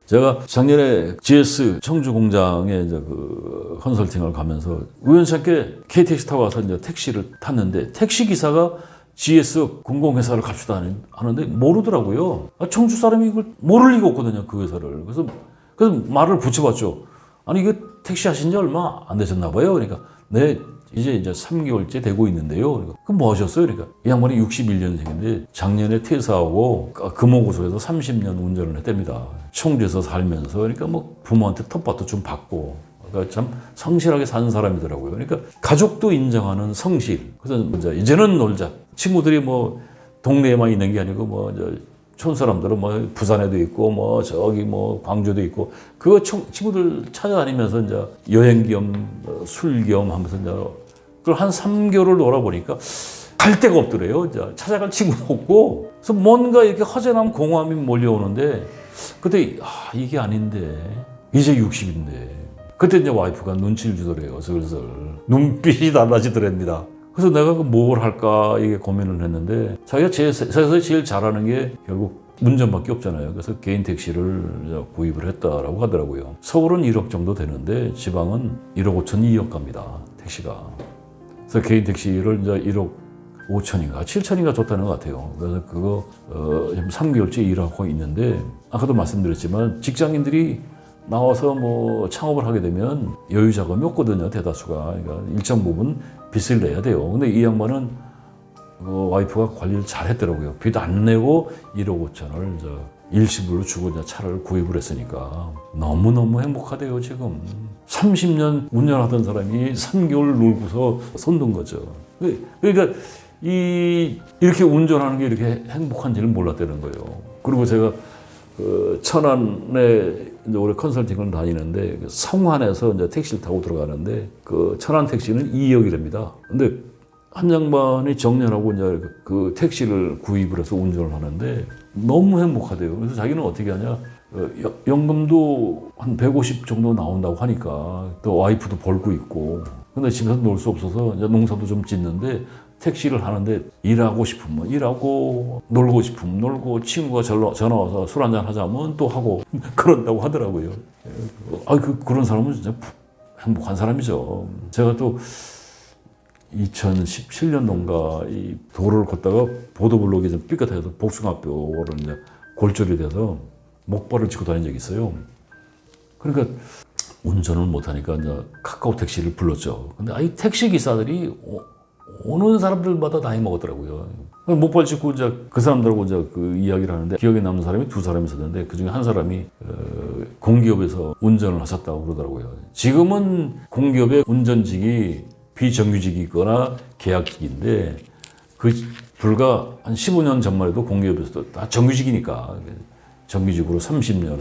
제가 작년에 GS 청주 공장에 이제 그 컨설팅을 가면서 우연찮게 KTX 타고 와서 이제 택시를 탔는데 택시 기사가 GS 공공회사를 갑시다 하는데 모르더라고요. 청주 사람이 이걸 모를 리가 없거든요, 그 회사를. 그래서 말을 붙여봤죠. 아니, 이거 택시 하신 지 얼마 안 되셨나 봐요. 그러니까, 네, 이제 3개월째 되고 있는데요. 그러니까, 그럼 뭐 하셨어요? 그러니까, 이 양반이 61년생인데 작년에 퇴사하고 금호고속에서 30년 운전을 했답니다. 청주에서 살면서. 그러니까 뭐 부모한테 텃밭도 좀 받고. 그러니까 참 성실하게 사는 사람이더라고요. 그러니까 가족도 인정하는 성실. 그래서 이제는 놀자. 친구들이 뭐 동네에만 있는 게 아니고 뭐 촌 사람들은 뭐 부산에도 있고 뭐 저기 뭐 광주도 있고 그거 친구들 찾아다니면서 이제 여행 겸 술 겸 하면서 이제 그걸 한 3개월을 놀아보니까 갈 데가 없더래요. 이제 찾아갈 친구도 없고 그래서 뭔가 이렇게 허전함 공허함이 몰려오는데 그때 이게 아닌데 이제 60인데 그때 이제 와이프가 눈치를 주더래요. 슬슬 눈빛이 달라지더랍니다. 그래서 내가 뭘 할까 이게 고민을 했는데 자기가 세상에서 제일 잘하는 게 결국 운전밖에 없잖아요. 그래서 개인 택시를 구입을 했다라고 하더라고요. 서울은 1억 정도 되는데 지방은 1억 5천, 2억 갑니다. 택시가. 그래서 개인 택시를 이제 1억 5천인가 7천인가 줬다는 것 같아요. 그래서 그거 3개월째 일하고 있는데 아까도 말씀드렸지만 직장인들이 나와서 뭐 창업을 하게 되면 여유 자금이 없거든요, 대다수가. 그러니까 일정 부분 빚을 내야 돼요. 근데 이 양반은 와이프가 관리를 잘 했더라고요. 빚 안 내고 1억 5천을 일시불로 주고 이제 차를 구입을 했으니까 너무너무 행복하대요, 지금. 30년 운전하던 사람이 3개월 놀고서 손든 거죠. 그러니까 이렇게 운전하는 게 이렇게 행복한지는 몰랐다는 거예요. 그리고 제가 천안에 이제 올해 컨설팅을 다니는데 성환에서 이제 택시를 타고 들어가는데 그 천안 택시는 2억이랍니다. 근데 한 양반이 정년하고 이제 그 택시를 구입을 해서 운전을 하는데 너무 행복하대요. 그래서 자기는 어떻게 하냐? 연금도 한 150 정도 나온다고 하니까 또 와이프도 벌고 있고 근데 집에서 놀 수 없어서 이제 농사도 좀 짓는데 택시를 하는데 일하고 싶으면 일하고 놀고 싶으면 놀고 친구가 전화 와서 술 한잔 하자면 또 하고 그런다고 하더라고요. 그런 사람은 진짜 행복한 사람이죠. 제가 또 2017년도인가 이 도로를 걷다가 보도블록이 좀 삐끗해서 복숭아뼈를 이제 골절이 돼서 목발을 짚고 다닌 적이 있어요. 그러니까 운전을 못하니까 이제 카카오 택시를 불렀죠. 근데 이 택시 기사들이 오는 사람들마다 나이 먹었더라고요. 목발 짚고 이제 그 사람들하고 이제 그 이야기를 하는데 기억에 남는 사람이 2사람이 있었는데 그 중에 한 사람이 공기업에서 운전을 하셨다고 그러더라고요. 지금은 공기업의 운전직이 비정규직이거나 계약직인데 그 불과 한 15년 전만 해도 공기업에서도 다 정규직이니까 정규직으로 30년을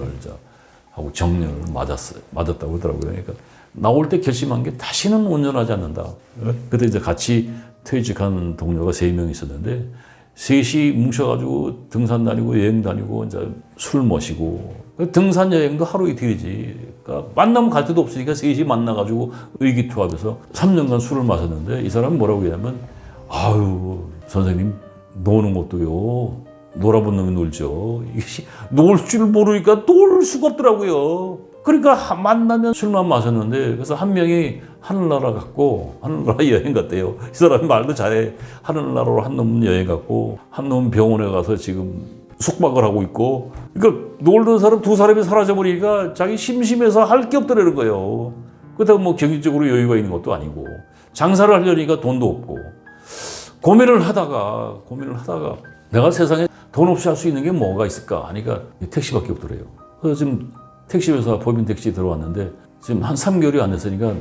하고 정년을 맞았다고 그러더라고요. 그러니까 나올 때 결심한 게 다시는 운전하지 않는다. 그때 이제 같이 퇴직한 동료가 3명 있었는데 셋이 뭉쳐가지고 등산 다니고 여행 다니고 이제 술 마시고 등산 여행도 하루 이틀이지. 그러니까 만나면 갈 데도 없으니까 셋이 만나가지고 의기투합해서 3년간 술을 마셨는데 이 사람이 뭐라고 얘기하면 선생님 노는 것도요. 놀아본 놈이 놀죠. 놀 줄 모르니까 놀 수가 없더라고요. 그러니까 만나면 술만 마셨는데 그래서 한 명이 하늘나라 갔고 하늘나라 여행 갔대요. 이 사람이 말도 잘해. 하늘나라로 한 놈은 여행 갔고 한 놈은 병원에 가서 지금 숙박을 하고 있고 그러니까 놀던 사람 2사람이 사라져버리니까 자기 심심해서 할 게 없더라는 거예요. 그렇다고 뭐 경제적으로 여유가 있는 것도 아니고 장사를 하려니까 돈도 없고 고민을 하다가 내가 세상에 돈 없이 할 수 있는 게 뭐가 있을까 하니까 택시밖에 없더래요. 그래서 지금 택시회사 법인 택시 들어왔는데 지금 한 3개월이 안 됐으니까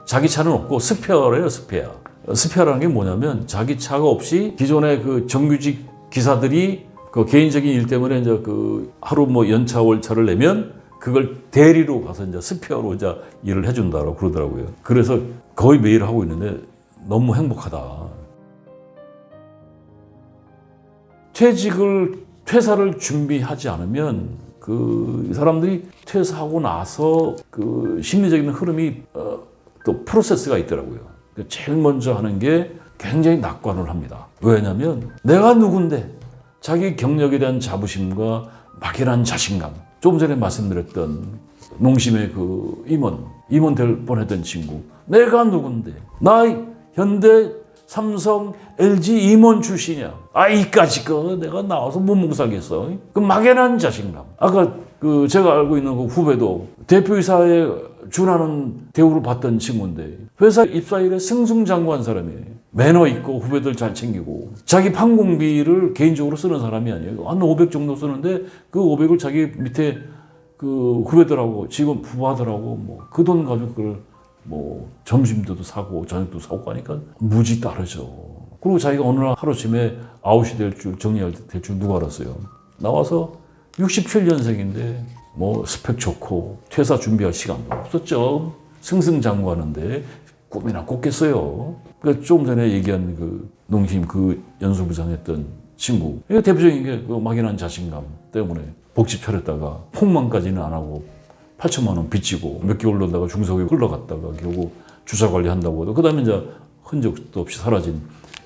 자기 차는 없고 스페어래요, 스페어. 스페어라는 게 뭐냐면 자기 차가 없이 기존의 그 정규직 기사들이 그 개인적인 일 때문에 이제 그 하루 뭐 연차 월차를 내면 그걸 대리로 가서 이제 스페어로 이제 일을 해준다고 그러더라고요. 그래서 거의 매일 하고 있는데 너무 행복하다. 퇴사를 준비하지 않으면 그 사람들이 퇴사하고 나서 그 심리적인 흐름이 또 프로세스가 있더라고요. 제일 먼저 하는 게 굉장히 낙관을 합니다. 왜냐하면 내가 누군데 자기 경력에 대한 자부심과 막연한 자신감 조금 전에 말씀드렸던 농심의 그 임원 될 뻔했던 친구. 내가 누군데? 나 현대, 삼성, LG 임원 출신이야. 이까짓 거 내가 나와서 못 먹고 살겠어. 그 막연한 자신감. 아까 그 제가 알고 있는 그 후배도 대표이사에 준하는 대우를 받던 친구인데 회사 입사일에 승승장구한 사람이에요. 매너 있고 후배들 잘 챙기고 자기 판공비를 개인적으로 쓰는 사람이 아니에요. 한 500 정도 쓰는데 그 500을 자기 밑에 그 후배들하고 지금 부하들하고 뭐 그 돈 가지고 그걸 뭐 점심도 사고 저녁도 사고 하니까 무지 따르죠. 그리고 자기가 어느 날 하루쯤에 아웃이 될 줄 정리할 될 줄 누가 알았어요. 나와서 67년생인데 뭐 스펙 좋고 퇴사 준비할 시간도 없었죠. 승승장구하는데 꿈이나 꿨겠어요. 그러니까 조금 전에 얘기한 그 농심 그 연수부장 했던 친구. 이게 대표적인 게 그 막연한 자신감 때문에 복지 펴렸다가 폭망까지는 안 하고 8천만 원 빚지고 몇 개월 놀다가 중소기업 흘러갔다가 결국 주사 관리한다고 하고 그다음에 이제 흔적도 없이 사라진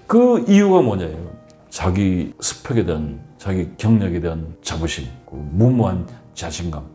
그 이유가 뭐냐예요. 자기 스펙에 대한 자기 경력에 대한 자부심, 그 무모한 자신감.